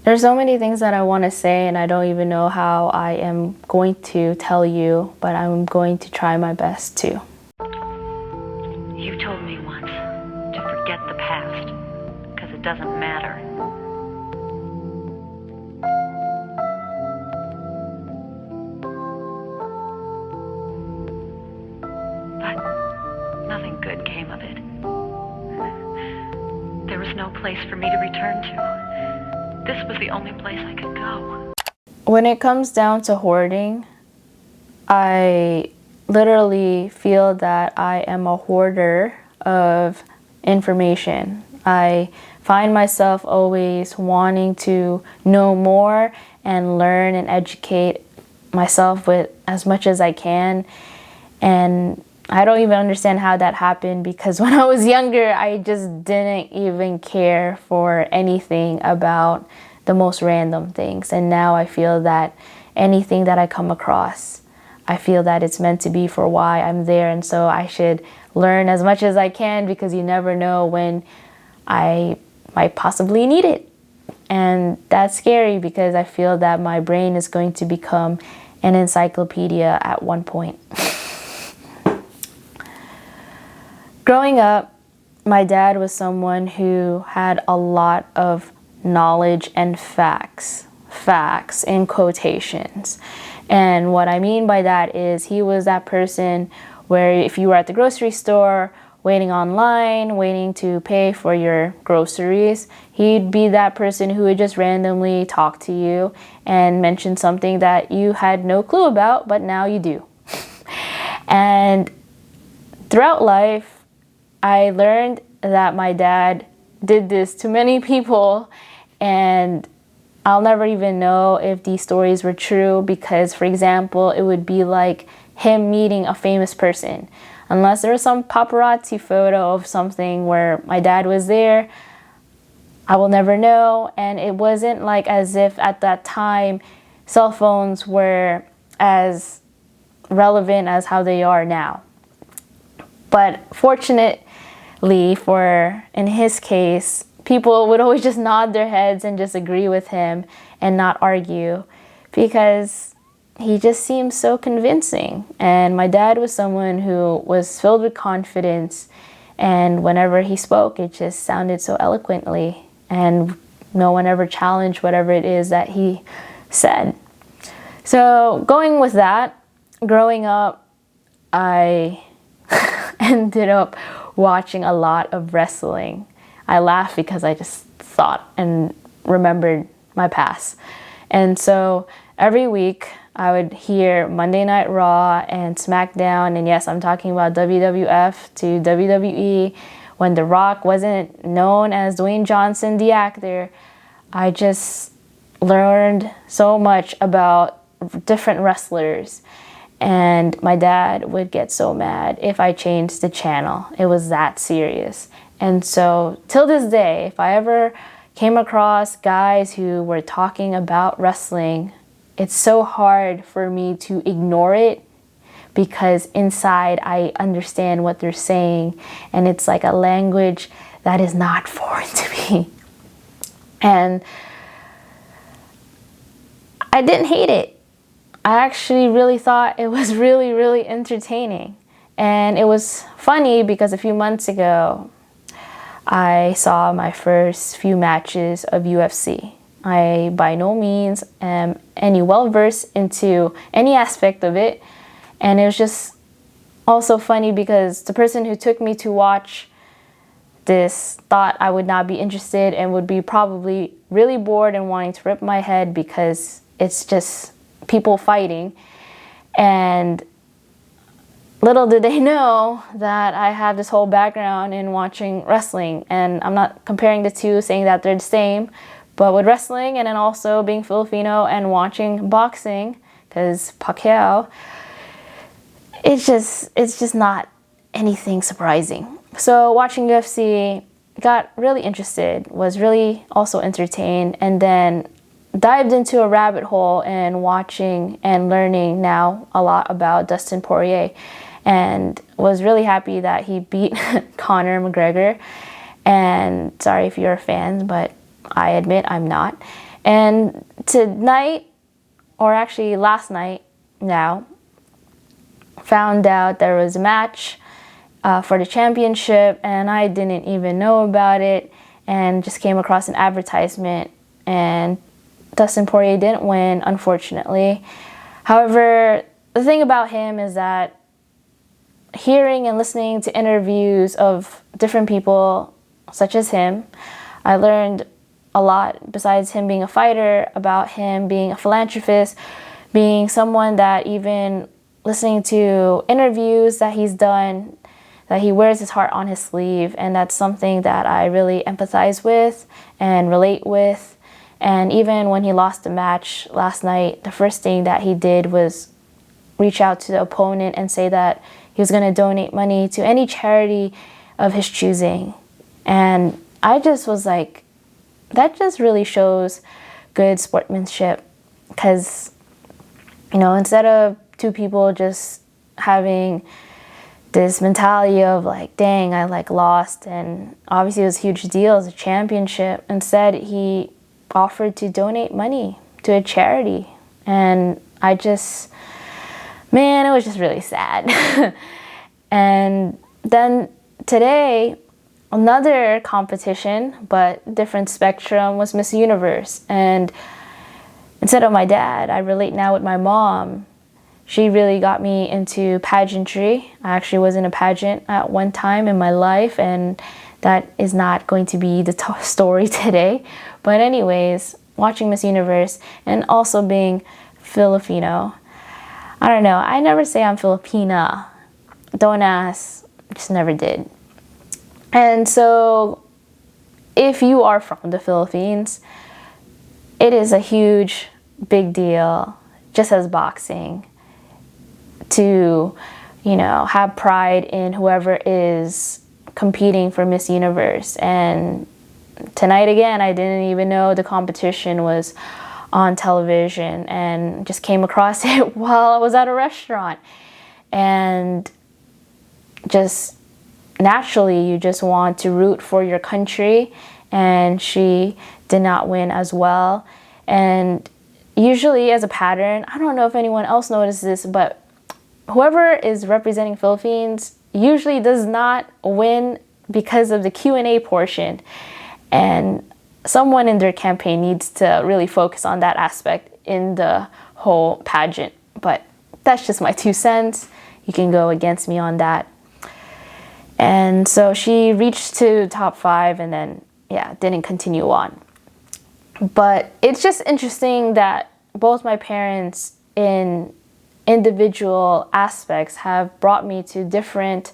There's so many things that I want to say, and I don't even know how I am going to tell you, but I'm going to try my best to. You told me once to forget the past, because it doesn't matter. But nothing good came of it. There was no place for me to return to. This was the only place I could go. When it comes down to hoarding, I literally feel that I am a hoarder of information. I find myself always wanting to know more and learn and educate myself with as much as I can. And I don't even understand how that happened, because when I was younger, I just didn't even care for anything about the most random things. And now I feel that anything that I come across, I feel that it's meant to be for why I'm there. And so I should learn as much as I can, because you never know when I might possibly need it. And that's scary, because I feel that my brain is going to become an encyclopedia at one point. Growing up, my dad was someone who had a lot of knowledge and facts in quotations. And what I mean by that is he was that person where if you were at the grocery store, waiting online, waiting to pay for your groceries, he'd be that person who would just randomly talk to you and mention something that you had no clue about, but now you do. And throughout life, I learned that my dad did this to many people, and I'll never even know if these stories were true, because, for example, it would be like him meeting a famous person. Unless there was some paparazzi photo of something where my dad was there, I will never know. And it wasn't like as if at that time cell phones were as relevant as how they are now. But fortunately in his case, people would always just nod their heads and just agree with him and not argue, because he just seemed so convincing. And my dad was someone who was filled with confidence, and whenever he spoke, it just sounded so eloquently, and no one ever challenged whatever it is that he said. So going with that, growing up, I ended up watching a lot of wrestling. I laugh because I just thought and remembered my past. And so every week I would hear Monday Night Raw and SmackDown, and yes, I'm talking about WWF to WWE. When The Rock wasn't known as Dwayne Johnson, the actor, I just learned so much about different wrestlers. And my dad would get so mad if I changed the channel. It was that serious. And so till this day, if I ever came across guys who were talking about wrestling, it's so hard for me to ignore it, because inside I understand what they're saying, and it's like a language that is not foreign to me. And I didn't hate it. I actually really thought it was really, really entertaining. And it was funny because a few months ago, I saw my first few matches of UFC. I by no means am any well-versed into any aspect of it. And it was just also funny because the person who took me to watch this thought I would not be interested and would be probably really bored and wanting to rip my head, because it's just people fighting. And little did they know that I have this whole background in watching wrestling. And I'm not comparing the two, saying that they're the same, but with wrestling and then also being Filipino and watching boxing, because Pacquiao, it's just not anything surprising. So watching UFC, got really interested, was really also entertained, and then dived into a rabbit hole and watching and learning now a lot about Dustin Poirier, and was really happy that he beat Conor McGregor. And sorry if you're a fan, but I admit I'm not. And tonight, or actually last night now, found out there was a match for the championship, and I didn't even know about it, and just came across an advertisement, and Dustin Poirier didn't win, unfortunately. However, the thing about him is that hearing and listening to interviews of different people such as him, I learned a lot besides him being a fighter, about him being a philanthropist, being someone that, even listening to interviews that he's done, that he wears his heart on his sleeve. And that's something that I really empathize with and relate with. And even when he lost the match last night, the first thing that he did was reach out to the opponent and say that he was going to donate money to any charity of his choosing. And I just was like, that just really shows good sportsmanship. Because, you know, instead of two people just having this mentality of like, dang, I like lost, and obviously it was a huge deal, it was a championship. Instead, he offered to donate money to a charity. And I just, man, it was just really sad. And then today, another competition, but different spectrum, was Miss Universe. And instead of my dad, I relate now with my mom. She really got me into pageantry. I actually was in a pageant at one time in my life, and that is not going to be the story today. But anyways, watching Miss Universe and also being Filipino. I don't know, I never say I'm Filipina. Don't ask, just never did. And so if you are from the Philippines, it is a huge, big deal, just as boxing, to, you know, have pride in whoever is competing for Miss Universe. And tonight again, I didn't even know the competition was on television, and just came across it while I was at a restaurant. And just naturally, you just want to root for your country, and she did not win as well. And usually, as a pattern, I don't know if anyone else noticed this, but whoever is representing Philippines usually does not win because of the Q&A portion. And someone in their campaign needs to really focus on that aspect in the whole pageant. But that's just my 2 cents. You can go against me on that. And so she reached to top 5, and then, yeah, didn't continue on. But it's just interesting that both my parents, in individual aspects, have brought me to different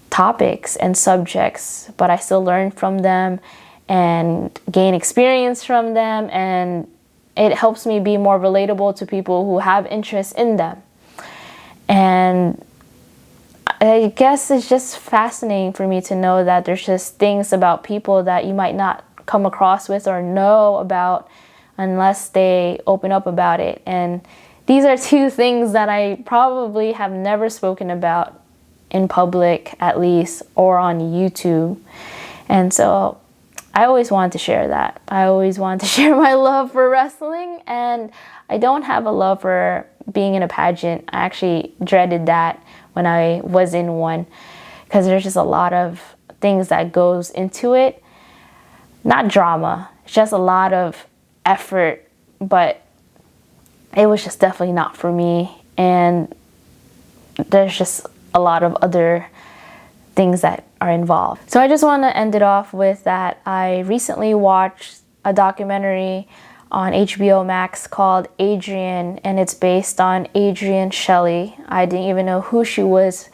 topics and subjects, but I still learn from them and gain experience from them, and it helps me be more relatable to people who have interest in them. And I guess it's just fascinating for me to know that there's just things about people that you might not come across with or know about unless they open up about it. And these are 2 things that I probably have never spoken about in public, at least, or on YouTube. And so I always wanted to share that. I always wanted to share my love for wrestling, and I don't have a love for being in a pageant. I actually dreaded that when I was in one, because there's just a lot of things that goes into it. Not drama, it's just a lot of effort, but it was just definitely not for me. And there's just a lot of other things that are involved. So I just want to end it off with that I recently watched a documentary on HBO Max called Adrian, and it's based on Adrian Shelley. I didn't even know who she was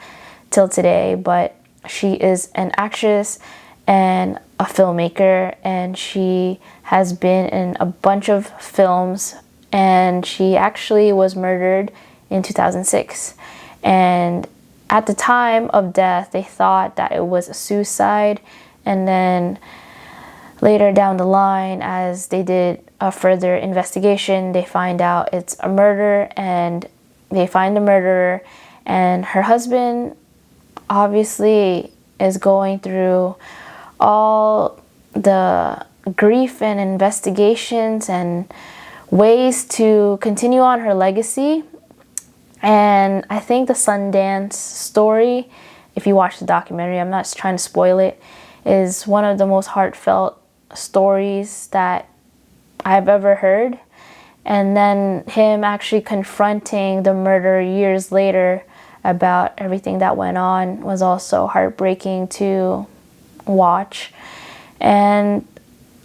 till today, but she is an actress and a filmmaker, and she has been in a bunch of films, and she actually was murdered in 2006. And at the time of death, they thought that it was a suicide, and then later down the line, as they did a further investigation, they find out it's a murder, and they find the murderer. And her husband obviously is going through all the grief and investigations and ways to continue on her legacy. And I think the Sundance story, if you watch the documentary, I'm not trying to spoil it, is one of the most heartfelt stories that I've ever heard. And then him actually confronting the murder years later about everything that went on was also heartbreaking to watch. And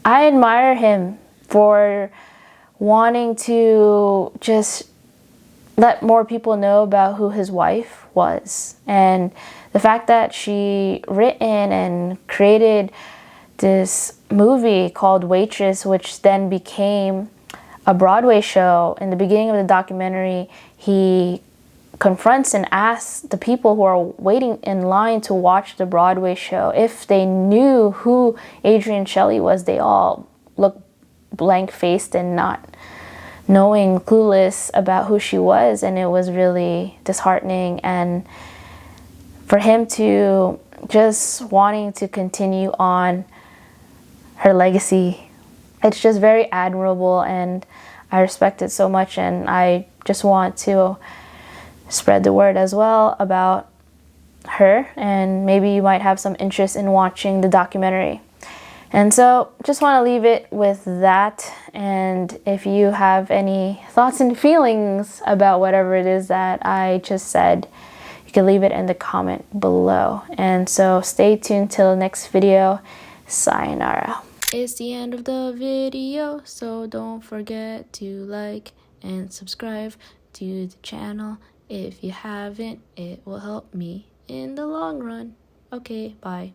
I admire him for wanting to just let more people know about who his wife was. And the fact that she written and created this movie called Waitress, which then became a Broadway show. In the beginning of the documentary, he confronts and asks the people who are waiting in line to watch the Broadway show if they knew who Adrienne Shelley was. They all looked blank-faced and not knowing, clueless about who she was, and it was really disheartening. And for him to just wanting to continue on her legacy, it's just very admirable, and I respect it so much. And I just want to spread the word as well about her, and maybe you might have some interest in watching the documentary. And so just want to leave it with that. And if you have any thoughts and feelings about whatever it is that I just said, you can leave it in the comment below. And so stay tuned till the next video. Sayonara. It's the end of the video, so don't forget to like and subscribe to the channel. If you haven't, it will help me in the long run. Okay, bye.